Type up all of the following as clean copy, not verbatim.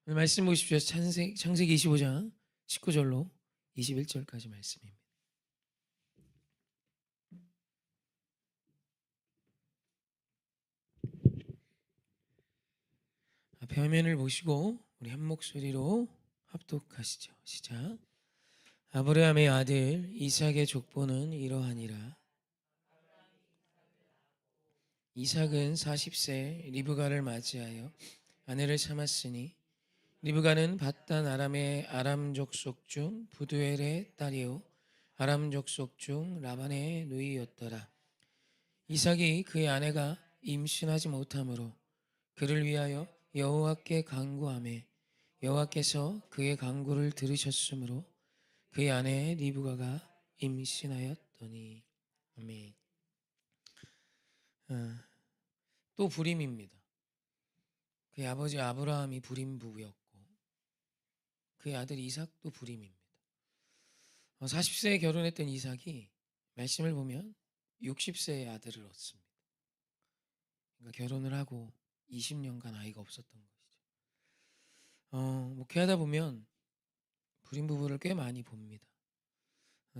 오늘 말씀 보십시오. 창세기 25장 19절로 21절까지 말씀입니다. 앞에 화면을 보시고 우리 한 목소리로 합독하시죠. 시작. 아브라함의 아들 이삭의 족보는 이러하니라. 이삭은 40세 리브가를 맞이하여 아내를 삼았으니 리브가는 밧단 아람의 아람 족속 중 부두엘의 딸이요 아람 족속 중 라반의 누이였더라. 이삭이 그의 아내가 임신하지 못하므로 그를 위하여 여호와께 간구하매 여호와께서 그의 간구를 들으셨으므로 그의 아내 리브가가 임신하였더니. 아멘. 아, 또 불임입니다. 그의 아버지 아브라함이 불임 부부였고 그의 아들 이삭도 불임입니다. 40세에 결혼했던 이삭이 말씀을 보면 60세에 아들을 얻습니다. 그러니까 결혼을 하고 20년간 아이가 없었던 것이죠. 목회하다 보면 불임 부부를 꽤 많이 봅니다.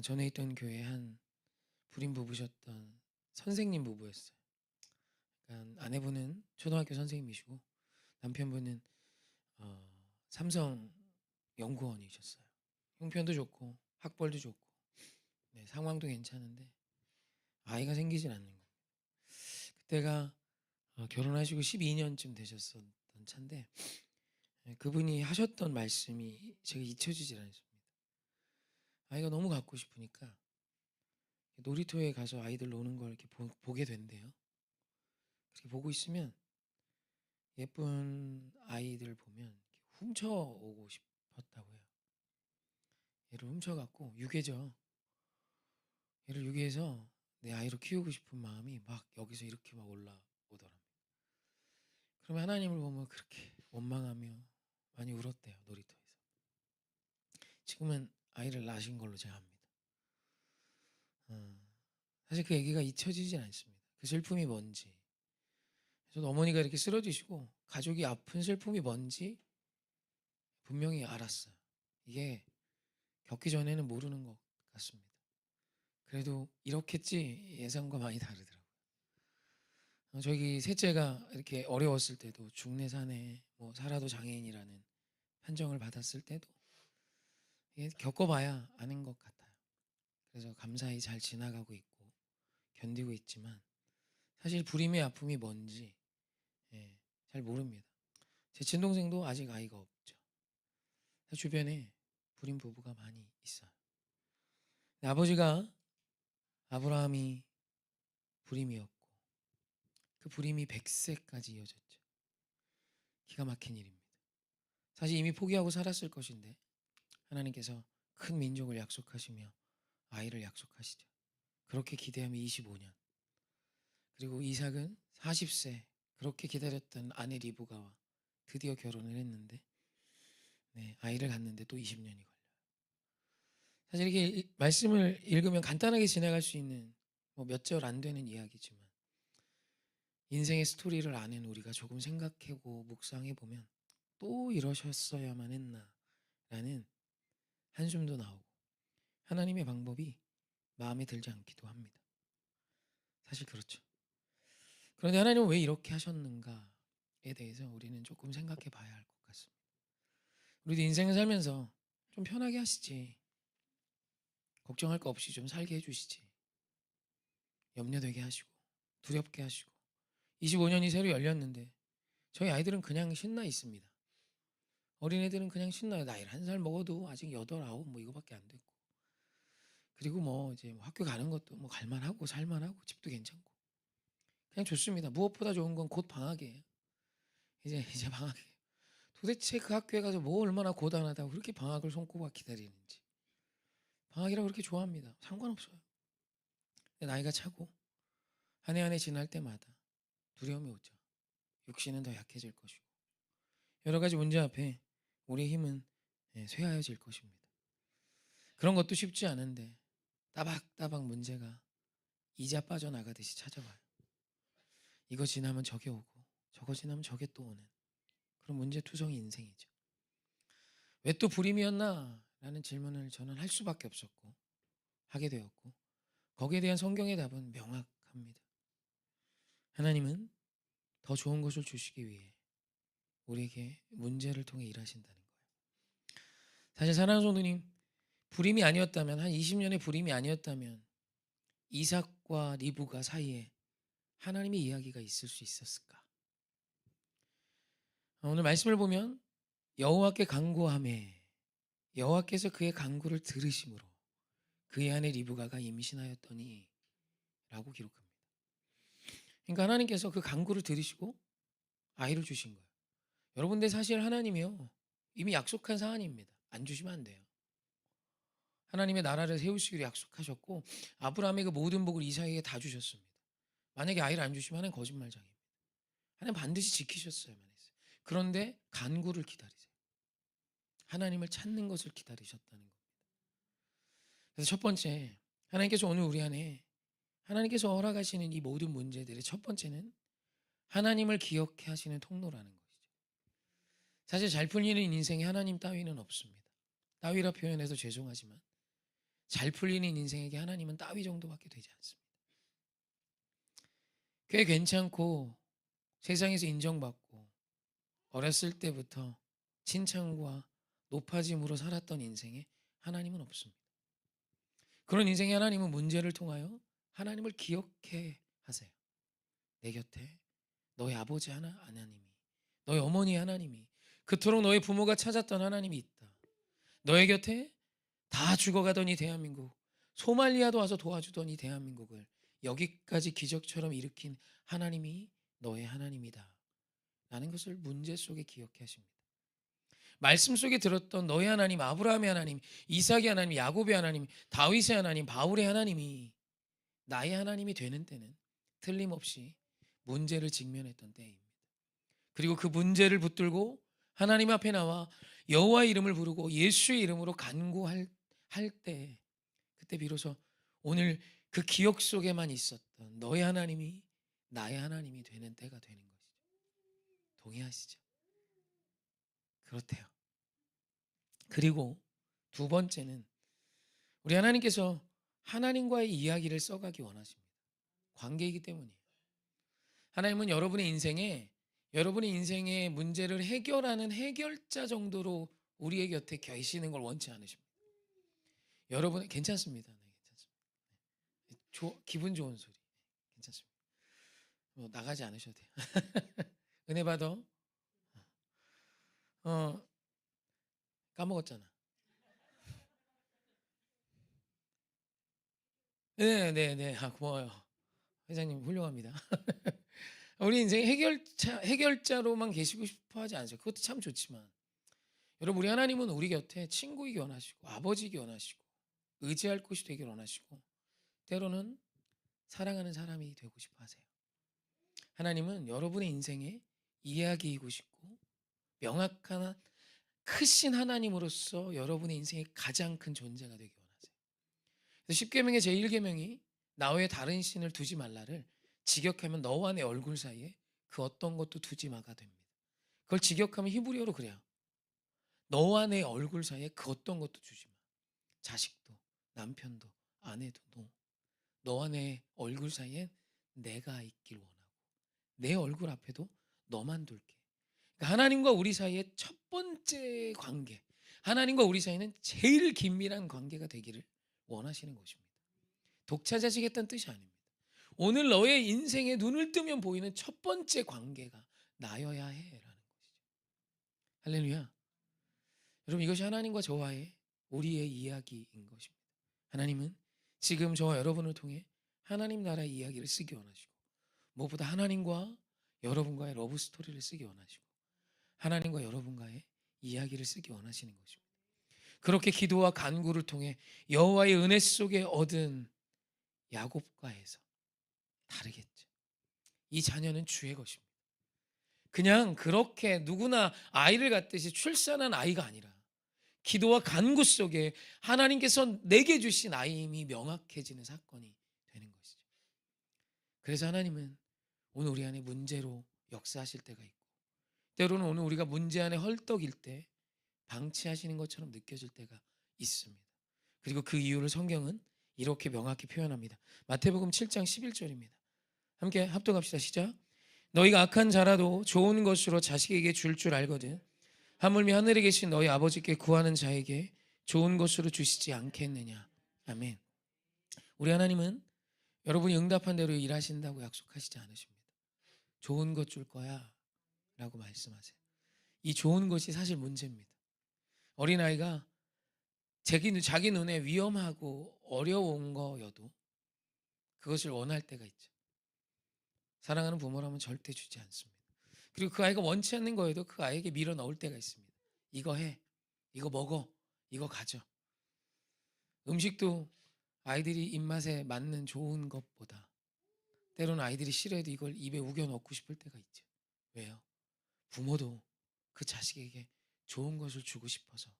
전에 있던 교회에 한 불임 부부셨던 선생님 부부였어요. 그러니까 아내분은 초등학교 선생님이시고 남편분은 삼성 연구원이셨어요. 형편도 좋고 학벌도 좋고 네, 상황도 괜찮은데 아이가 생기질 않는 거예요. 그때가 결혼하시고 12년쯤 되셨던 차인데 그분이 하셨던 말씀이 제가 잊혀지질 않습니다. 아이가 너무 갖고 싶으니까 놀이터에 가서 아이들 노는 걸 이렇게 보게 된대요. 그렇게 보고 있으면 예쁜 아이들 보면 훔쳐오고 싶었다고 해요. 얘를 훔쳐갖고 유괴죠. 얘를 유괴해서 내 아이로 키우고 싶은 마음이 막 여기서 이렇게 막 올라오더랍니다. 그러면 하나님을 보면 그렇게 원망하며 많이 울었대요. 놀이터에서. 지금은 아이를 낳으신 걸로 제가 압니다. 사실 그 얘기가 잊혀지진 않습니다. 그 슬픔이 뭔지. 저도 어머니가 이렇게 쓰러지시고 가족이 아픈 슬픔이 뭔지 분명히 알았어요. 이게 겪기 전에는 모르는 것 같습니다. 그래도 이렇겠지 예상과 많이 다르더라고요. 저기 셋째가 이렇게 어려웠을 때도 중내산에 뭐 살아도 장애인이라는 판정을 받았을 때도 이게 겪어봐야 아는 것 같아요. 그래서 감사히 잘 지나가고 있고 견디고 있지만 사실 불임의 아픔이 뭔지 잘 모릅니다. 제 친동생도 아직 아이가 없죠. 주변에 불임 부부가 많이 있어요. 아버지가 아브라함이 불임이었고 그 불임이 100세까지 이어졌죠. 기가 막힌 일입니다. 사실 이미 포기하고 살았을 것인데 하나님께서 큰 민족을 약속하시며 아이를 약속하시죠. 그렇게 기대하며 25년. 그리고 이삭은 40세 그렇게 기다렸던 아내 리브가와 드디어 결혼을 했는데 아이를 갖는데 또 20년이 걸려요. 사실 이렇게 말씀을 읽으면 간단하게 지나갈 수 있는 뭐 몇 절 안 되는 이야기지만 인생의 스토리를 아는 우리가 조금 생각하고 묵상해 보면 또 이러셨어야만 했나 라는 한숨도 나오고 하나님의 방법이 마음에 들지 않기도 합니다. 사실 그렇죠. 그런데 하나님은 왜 이렇게 하셨는가에 대해서 우리는 조금 생각해 봐야 할 것 같습니다. 우리도 인생을 살면서 좀 편하게 하시지, 걱정할 거 없이 좀 살게 해주시지, 염려되게 하시고 두렵게 하시고 25년이 새로 열렸는데 저희 아이들은 그냥 신나 있습니다. 어린애들은 그냥 신나요. 나이를 한 살 먹어도 아직 8, 9 뭐 이거밖에 안 됐고 그리고 뭐 이제 뭐 학교 가는 것도 뭐 갈만하고 살만하고 집도 괜찮고 그냥 좋습니다. 무엇보다 좋은 건 곧 방학이에요. 이제 방학이에요. 도대체 그 학교에 가서 뭐 얼마나 고단하다고 그렇게 방학을 손꼽아 기다리는지. 방학이라고 그렇게 좋아합니다. 상관없어요. 근데 나이가 차고 한 해 한 해 지날 때마다 두려움이 오죠. 육신은 더 약해질 것이고 여러 가지 문제 앞에 우리의 힘은 쇠하여질 것입니다. 그런 것도 쉽지 않은데 따박따박 문제가 이자 빠져나가듯이 찾아와요. 이거 지나면 저게 오고 저거 지나면 저게 또 오는 그런 문제투성이 인생이죠. 왜 또 불임이었나? 라는 질문을 저는 할 수밖에 없었고 하게 되었고, 거기에 대한 성경의 답은 명확합니다. 하나님은 더 좋은 것을 주시기 위해 우리에게 문제를 통해 일하신다는 거예요. 사실 사랑하는 성도님, 불임이 아니었다면, 한 20년의 불임이 아니었다면 이삭과 리브가 사이에 하나님의 이야기가 있을 수 있었을까? 오늘 말씀을 보면 여호와께 간구하매 여호와께서 그의 간구를 들으심으로 그의 아내 리브가가 임신하였더니 라고 기록합니다. 그러니까 하나님께서 그 간구를 들으시고 아이를 주신 거예요. 여러분, 근데 사실 하나님이요, 이미 약속한 사안입니다. 안 주시면 안 돼요. 하나님의 나라를 세우시기로 약속하셨고 아브라함의 그 모든 복을 이삭에게 다 주셨습니다. 만약에 아이를 안 주시면 하나님 거짓말장입니다. 하나님 반드시 지키셨어야만 했어요. 그런데 간구를 기다리세요. 하나님을 찾는 것을 기다리셨다는 겁니다. 그래서 첫 번째, 하나님께서 오늘 우리 안에 하나님께서 허락하시는 이 모든 문제들의 첫 번째는 하나님을 기억해 하시는 통로라는 것이죠. 사실 잘 풀리는 인생에 하나님 따위는 없습니다. 따위라 표현해서 죄송하지만 잘 풀리는 인생에게 하나님은 따위 정도밖에 되지 않습니다. 꽤 괜찮고 세상에서 인정받고 어렸을 때부터 칭찬과 높아짐으로 살았던 인생에 하나님은 없습니다. 그런 인생에 하나님은 문제를 통하여 하나님을 기억해 하세요. 내 곁에 너의 아버지 하나님이, 너의 어머니 하나님이, 그토록 너의 부모가 찾았던 하나님이 있다. 너의 곁에 다 죽어가던 이 대한민국, 소말리아도 와서 도와주던 이 대한민국을 여기까지 기적처럼 일으킨 하나님이 너의 하나님이다 라는 것을 문제 속에 기억해 하십니다. 말씀 속에 들었던 너의 하나님, 아브라함의 하나님, 이삭의 하나님, 야곱의 하나님, 다윗의 하나님, 바울의 하나님이 나의 하나님이 되는 때는 틀림없이 문제를 직면했던 때입니다. 그리고 그 문제를 붙들고 하나님 앞에 나와 여호와의 이름을 부르고 예수의 이름으로 간구할 때, 그때 비로소 오늘 그 기억 속에만 있었던 너의 하나님이 나의 하나님이 되는 때가 되는 것이죠. 동의하시죠? 그렇대요. 그리고 두 번째는 우리 하나님께서 하나님과의 이야기를 써가기 원하십니다. 관계이기 때문이에요. 하나님은 여러분의 인생의 문제를 해결하는 해결자 정도로 우리의 곁에 계시는 걸 원치 않으십니다. 여러분 괜찮습니다. 네, 괜찮습니다. 기분 좋은 소리. 괜찮습니다. 뭐 나가지 않으셔도 돼요. 은혜 받아. 까먹었잖아. 네. 고마워요. 회장님 훌륭합니다. 우리 인생 해결자로만 계시고 싶어 하지 않으세요. 그것도 참 좋지만 여러분, 우리 하나님은 우리 곁에 친구이기 원하시고 아버지이기 원하시고 의지할 곳이 되길 원하시고 때로는 사랑하는 사람이 되고 싶어 하세요. 하나님은 여러분의 인생에 이야기이고 싶고 명확한 크신 하나님으로서 여러분의 인생의 가장 큰 존재가 되기 원하세요. 그래서 10계명의 제1계명이 나 외에 다른 신을 두지 말라를 직역하면 너와 내 얼굴 사이에 그 어떤 것도 두지 마가 됩니다. 그걸 직역하면 히브리어로 그래요. 너와 내 얼굴 사이에 그 어떤 것도 주지 마. 자식도, 남편도, 아내도, 너와 내 얼굴 사이에 내가 있길 원하고 내 얼굴 앞에도 너만 둘게. 그러니까 하나님과 우리 사이의 첫 번째 관계, 하나님과 우리 사이는 제일 긴밀한 관계가 되기를 원하시는 것입니다. 독차지하시겠다는 뜻이 아닙니다. 오늘 너의 인생에 눈을 뜨면 보이는 첫 번째 관계가 나여야 해라는 것이죠. 할렐루야. 여러분, 이것이 하나님과 저와의 우리의 이야기인 것입니다. 하나님은 지금 저와 여러분을 통해 하나님 나라의 이야기를 쓰기 원하시고 무엇보다 하나님과 여러분과의 러브 스토리를 쓰기 원하시고 하나님과 여러분과의 이야기를 쓰기 원하시는 것입니다. 그렇게 기도와 간구를 통해 여호와의 은혜 속에 얻은 야곱과에서 다르겠죠. 이 자녀는 주의 것입니다. 그냥 그렇게 누구나 아이를 갖듯이 출산한 아이가 아니라 기도와 간구 속에 하나님께서 내게 주신 아임이 명확해지는 사건이 되는 것이죠. 그래서 하나님은 오늘 우리 안에 문제로 역사하실 때가 있고 때로는 오늘 우리가 문제 안에 헐떡일 때 방치하시는 것처럼 느껴질 때가 있습니다. 그리고 그 이유를 성경은 이렇게 명확히 표현합니다. 마태복음 7장 11절입니다. 함께 합독합시다. 시작. 너희가 악한 자라도 좋은 것으로 자식에게 줄 알거든 하물며 하늘에 계신 너희 아버지께 구하는 자에게 좋은 것으로 주시지 않겠느냐. 아멘. 우리 하나님은 여러분이 응답한 대로 일하신다고 약속하시지 않으십니다. 좋은 것 줄 거야 라고 말씀하세요. 이 좋은 것이 사실 문제입니다. 어린아이가 자기 눈에 위험하고 어려운 거여도 그것을 원할 때가 있죠. 사랑하는 부모라면 절대 주지 않습니다. 그리고 그 아이가 원치 않는 거에도 그 아이에게 밀어 넣을 때가 있습니다. 이거 해, 이거 먹어, 이거 가져. 음식도 아이들이 입맛에 맞는 좋은 것보다 때로는 아이들이 싫어해도 이걸 입에 우겨 넣고 싶을 때가 있죠. 왜요? 부모도 그 자식에게 좋은 것을 주고 싶어서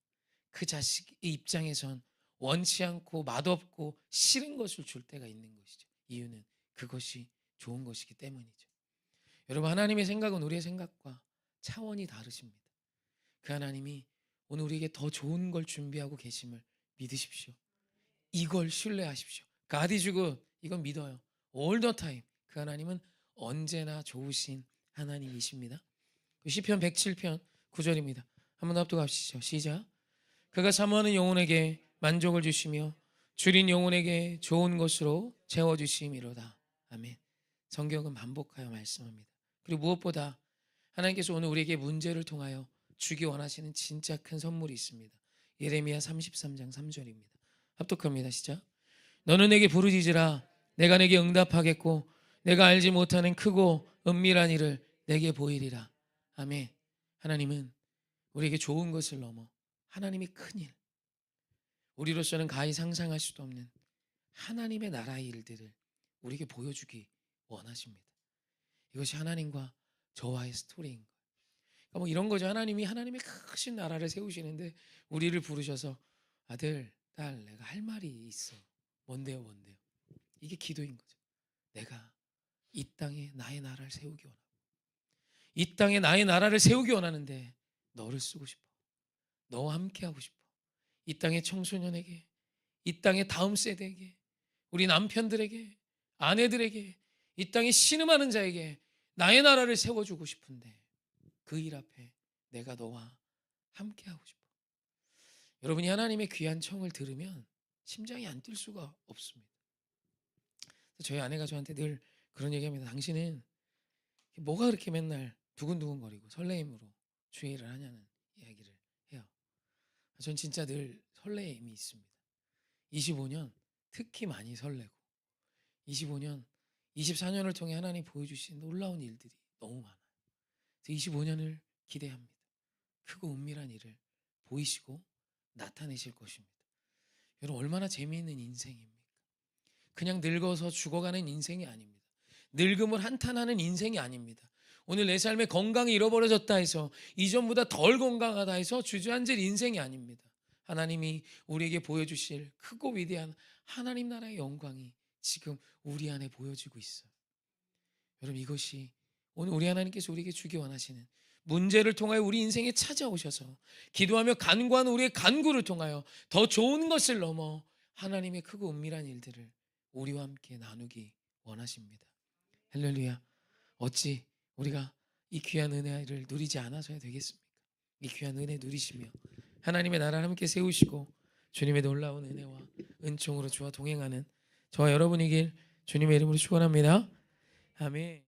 그 자식의 입장에선 원치 않고 맛없고 싫은 것을 줄 때가 있는 것이죠. 이유는 그것이 좋은 것이기 때문이죠. 여러분, 하나님의 생각은 우리의 생각과 차원이 다르십니다. 그 하나님이 오늘 우리에게 더 좋은 걸 준비하고 계심을 믿으십시오. 이걸 신뢰하십시오. God is good. 이건 믿어요. All the time. 그 하나님은 언제나 좋으신 하나님이십니다. 시편 107편 9절입니다. 한번 합독하시죠. 시작. 그가 사모하는 영혼에게 만족을 주시며 줄인 영혼에게 좋은 것으로 채워주심이로다. 아멘. 성경은 반복하여 말씀합니다. 그리고 무엇보다 하나님께서 오늘 우리에게 문제를 통하여 주기 원하시는 진짜 큰 선물이 있습니다. 예레미야 33장 3절입니다. 합독합니다. 시작. 너는 내게 부르짖으라. 내가 내게 응답하겠고 내가 알지 못하는 크고 은밀한 일을 내게 보이리라. 아멘. 하나님은 우리에게 좋은 것을 넘어 하나님이 큰 일, 우리로서는 가히 상상할 수도 없는 하나님의 나라의 일들을 우리에게 보여주기 원하십니다. 이것이 하나님과 저와의 스토리인 거예요. 그러니까 뭐 이런 거죠. 하나님이 하나님의 크신 나라를 세우시는데 우리를 부르셔서 아들, 딸, 내가 할 말이 있어. 뭔데요? 이게 기도인 거죠. 내가 이 땅에 나의 나라를 세우기 원하고 이 땅에 나의 나라를 세우기 원하는데 너를 쓰고 싶어. 너와 함께 하고 싶어. 이 땅의 청소년에게, 이 땅의 다음 세대에게, 우리 남편들에게, 아내들에게, 이 땅에 신음하는 자에게 나의 나라를 세워주고 싶은데 그 일 앞에 내가 너와 함께 하고 싶어. 여러분이 하나님의 귀한 청을 들으면 심장이 안 뛸 수가 없습니다. 저희 아내가 저한테 늘 그런 얘기합니다. 당신은 뭐가 그렇게 맨날 두근두근거리고 설레임으로 주의를 하냐는 이야기를 해요. 전 진짜 늘 설레임이 있습니다. 25년 특히 많이 설레고 25년, 24년을 통해 하나님 보여주신 놀라운 일들이 너무 많아요. 25년을 기대합니다. 크고 은밀한 일을 보이시고 나타내실 것입니다. 여러분, 얼마나 재미있는 인생입니까? 그냥 늙어서 죽어가는 인생이 아닙니다. 늙음을 한탄하는 인생이 아닙니다. 오늘 내 삶의 건강이 잃어버려졌다 해서 이전보다 덜 건강하다 해서 주저앉을 인생이 아닙니다. 하나님이 우리에게 보여주실 크고 위대한 하나님 나라의 영광이 지금 우리 안에 보여지고 있어요. 여러분, 이것이 오늘 우리 하나님께서 우리에게 주기 원하시는 문제를 통하여 우리 인생에 찾아오셔서 기도하며 간구하는 우리의 간구를 통하여 더 좋은 것을 넘어 하나님의 크고 은밀한 일들을 우리와 함께 나누기 원하십니다. 할렐루야. 어찌 우리가 이 귀한 은혜를 누리지 않아서야 되겠습니까? 이 귀한 은혜 누리시며 하나님의 나라를 함께 세우시고 주님의 놀라운 은혜와 은총으로 주와 동행하는 저와 여러분이길 주님의 이름으로 축원합니다. 아멘.